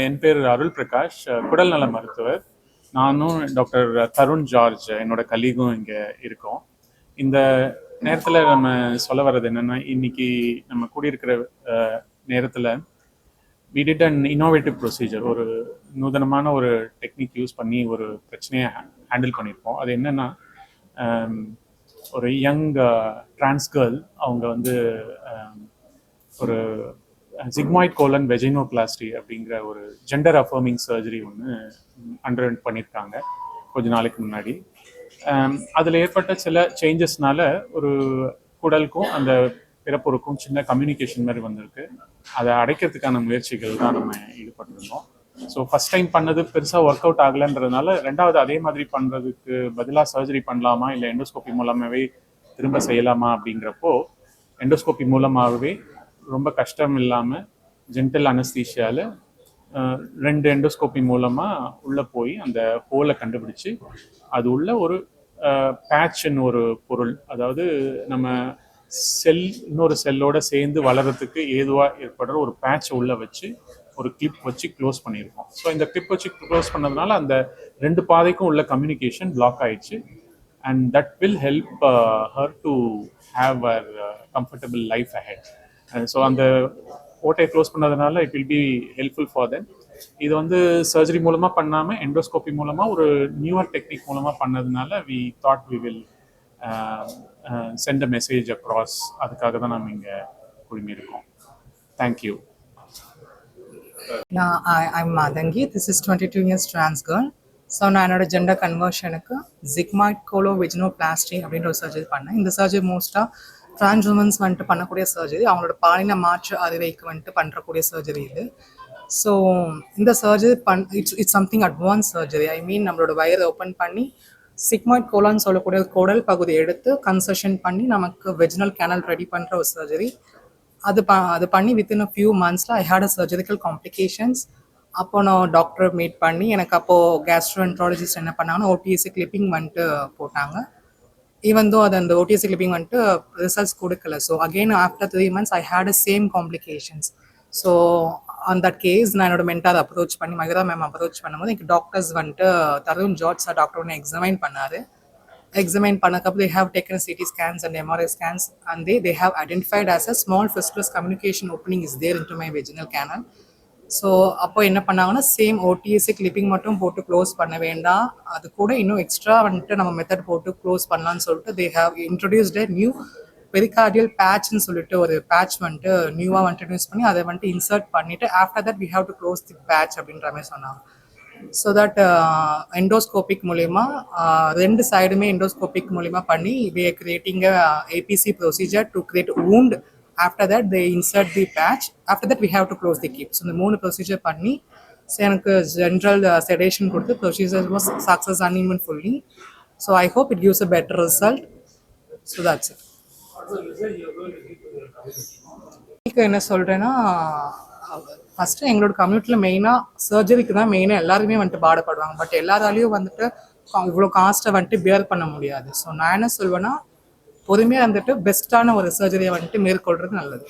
என் பேர் அருள் பிரகாஷ், குடல் நல மருத்துவர். நானும் டாக்டர் தருண் ஜார்ஜ் என்னோட கலீகும் இங்கே இருக்கோம். இந்த நேரத்தில் நம்ம சொல்ல வர்றது என்னென்னா, இன்னைக்கு நம்ம கூடியிருக்கிற நேரத்தில் we did an innovative procedure. ஒரு நூதனமான ஒரு டெக்னிக் யூஸ் பண்ணி ஒரு பிரச்சனையை ஹேண்டில் பண்ணியிருக்கோம். அது என்னென்னா, ஒரு யங் டிரான்ஸ் கேர்ள், அவங்க வந்து ஒரு சிக்மாய்ட் கோலன் வெஜினோபிளாஸ்டி அப்படிங்கிற ஒரு ஜெண்டர் அஃபர்மிங் சர்ஜரி ஒன்று அண்டர் பண்ணியிருக்காங்க கொஞ்ச நாளைக்கு முன்னாடி. அதில் ஏற்பட்ட சில சேஞ்சஸ்னால ஒரு குடலுக்கும் அந்த பிறப்புறுக்கும் சின்ன கம்யூனிகேஷன் மாதிரி வந்திருக்கு. அதை அடைக்கிறதுக்கான முயற்சிகள் தான் நம்ம ஈடுபட்டிருந்தோம். ஸோ ஃபஸ்ட் டைம் பண்ணது பெருசாக ஒர்க் அவுட் ஆகலைன்றதுனால ரெண்டாவது அதே மாதிரி பண்ணுறதுக்கு பதிலாக சர்ஜரி பண்ணலாமா இல்லை எண்டோஸ்கோப்பி மூலமாகவே திரும்ப செய்யலாமா அப்படிங்கிறப்போ, எண்டோஸ்கோப்பி மூலமாகவே ரொம்ப கஷ்டம் இல்லாமல் ஜென்டல் அனஸ்தீஷியாவில் 2 எண்டோஸ்கோப்பி மூலமாக உள்ளே போய் அந்த ஹோலை கண்டுபிடிச்சி அது உள்ள ஒரு பேட்ச்னு ஒரு பொருள், அதாவது நம்ம இன்னொரு செல்லோட சேர்ந்து வளர்கிறதுக்கு ஏதுவாக ஏற்படுற ஒரு பேட்சை உள்ளே வச்சு ஒரு கிளிப் வச்சு க்ளோஸ் பண்ணியிருக்கோம். ஸோ இந்த கிளிப் வச்சு க்ளோஸ் பண்ணதுனால அந்த 2 பாதைக்கும் உள்ள கம்யூனிகேஷன் பிளாக் ஆயிடுச்சு. And that will help her to have அர் கம்ஃபர்டபுள் லைஃப் அஹெட். ஸோ அந்த ஓட்டையை க்ளோஸ் பண்ணதுனால it will be helpful for them. இது வந்து சர்ஜரி மூலமாக பண்ணாமல் எண்டோஸ்கோப்பி மூலமாக ஒரு நியூவர் டெக்னிக் மூலமாக பண்ணதுனால we thought we will send a message across. அதுக்காக தான் நம்ம இங்கே குழுமியிருக்கோம். Thank you. I'm Madangi. This is 22 years trans girl. So நான் என்னோட ஜெண்டர் கன்வர்ஷனுக்கு ஜிக்மாய்ட் கோலோ வெஜினோபிளாஸ்டி அப்படின்ற ஒரு சர்ஜரி பண்ணேன். இந்த சர்ஜரி மோஸ்ட்டாக ட்ரான்ஸ் உமன்ஸ் வந்துட்டு பண்ணக்கூடிய சர்ஜரி, அவங்களோட பாலின மாற்று அறுவைக்கு வந்துட்டு பண்ணுறக்கூடிய சர்ஜரி இது. ஸோ இந்த surgery it's something advance surgery. I mean நம்மளோட வயரை ஓப்பன் பண்ணி சிக்மாய்ட் கோலான்னு சொல்லக்கூடிய குடல் பகுதி எடுத்து கன்செஷன் பண்ணி நமக்கு வெஜினல் கேனல் ரெடி பண்ணுற ஒரு சர்ஜரி. அது பண்ணி வித்தின் அ ஃபியூ மந்த்ஸில் I had a surgical complications. அப்போ நான் டாக்டர் மீட் பண்ணி எனக்கு அப்போது கேஸ்ட்ரோஎன்ட்ராலஜிஸ்ட் என்ன பண்ணாங்கன்னா ஓடிஎஸ்சி கிளிப்பிங் வந்துட்டு போட்டாங்க. ஈவன் தோ அது அந்த ஓடிஎஸ்சி கிளிப்பிங் வந்துட்டு ரிசல்ட்ஸ் கொடுக்கல. So again after 3 months I had a same complications. So on that case நான் என்னோட மென்டார் அப்ரோச் பண்ணி மகிதா மேம் அப்ரோச் பண்ணும்போது எனக்கு டாக்டர்ஸ் வந்துட்டு தருண் ஜார்ஜ் சார் டாக்டர் ஒன்று எக்ஸாமைன் பண்ணார். எக்ஸாமைன் பண்ணக்கப்புறம் they have taken CT scans and MRI scans and they have identified as a small fistulous communication opening is there into my vaginal canal. So அப்போ என்ன பண்ணாங்கன்னா same ஓடிஎஸ்சி clipping மட்டும் போட்டு close பண்ண வேண்டாம், அது கூட இன்னும் எக்ஸ்ட்ரா வந்துட்டு நம்ம மெத்தட் போட்டு க்ளோஸ் பண்ணலான்னு சொல்லிட்டு they have introduced a new pericardial பேட்ச்னு சொல்லிட்டு ஒரு பேட்ச் வந்துட்டு நியூவாக வந்துட்டு யூஸ் பண்ணி அதை வந்துட்டு இன்சர்ட் பண்ணிவிட்டு after that we have to close the patch அப்படின்ற மாதிரி சொன்னாங்க. ஸோ தட் எண்டோஸ்கோபிக் மூலிமா 2 சைடுமே எண்டோஸ்கோபிக் மூலிமா பண்ணி we are creating a APC procedure to create wound. After that they insert the patch. After that we have to close the keep. So இந்த 3 procedure பண்ணி எனக்கு ஜென்ரல் செடேஷன் கொடுத்து procedure was success uneven fully. So I hope it gives a better result. So that's it. என்ன சொல்கிறேன்னா, first எங்களோட கம்யூனிட்டியில் மெயினாக சர்ஜரிக்கு தான் மெயினாக எல்லாருமே வந்துட்டு பாடுபடுவாங்க. பட் எல்லாராலையும் வந்துட்டு இவ்வளோ காஸ்ட்டை வந்துட்டு பேர் பண்ண முடியாது. ஸோ நான் என்ன சொல்வேன்னா, பொறுமையாக வந்துட்டு பெஸ்ட்டான ஒரு சர்ஜரியை வந்துட்டு மேற்கொள்கிறது நல்லது.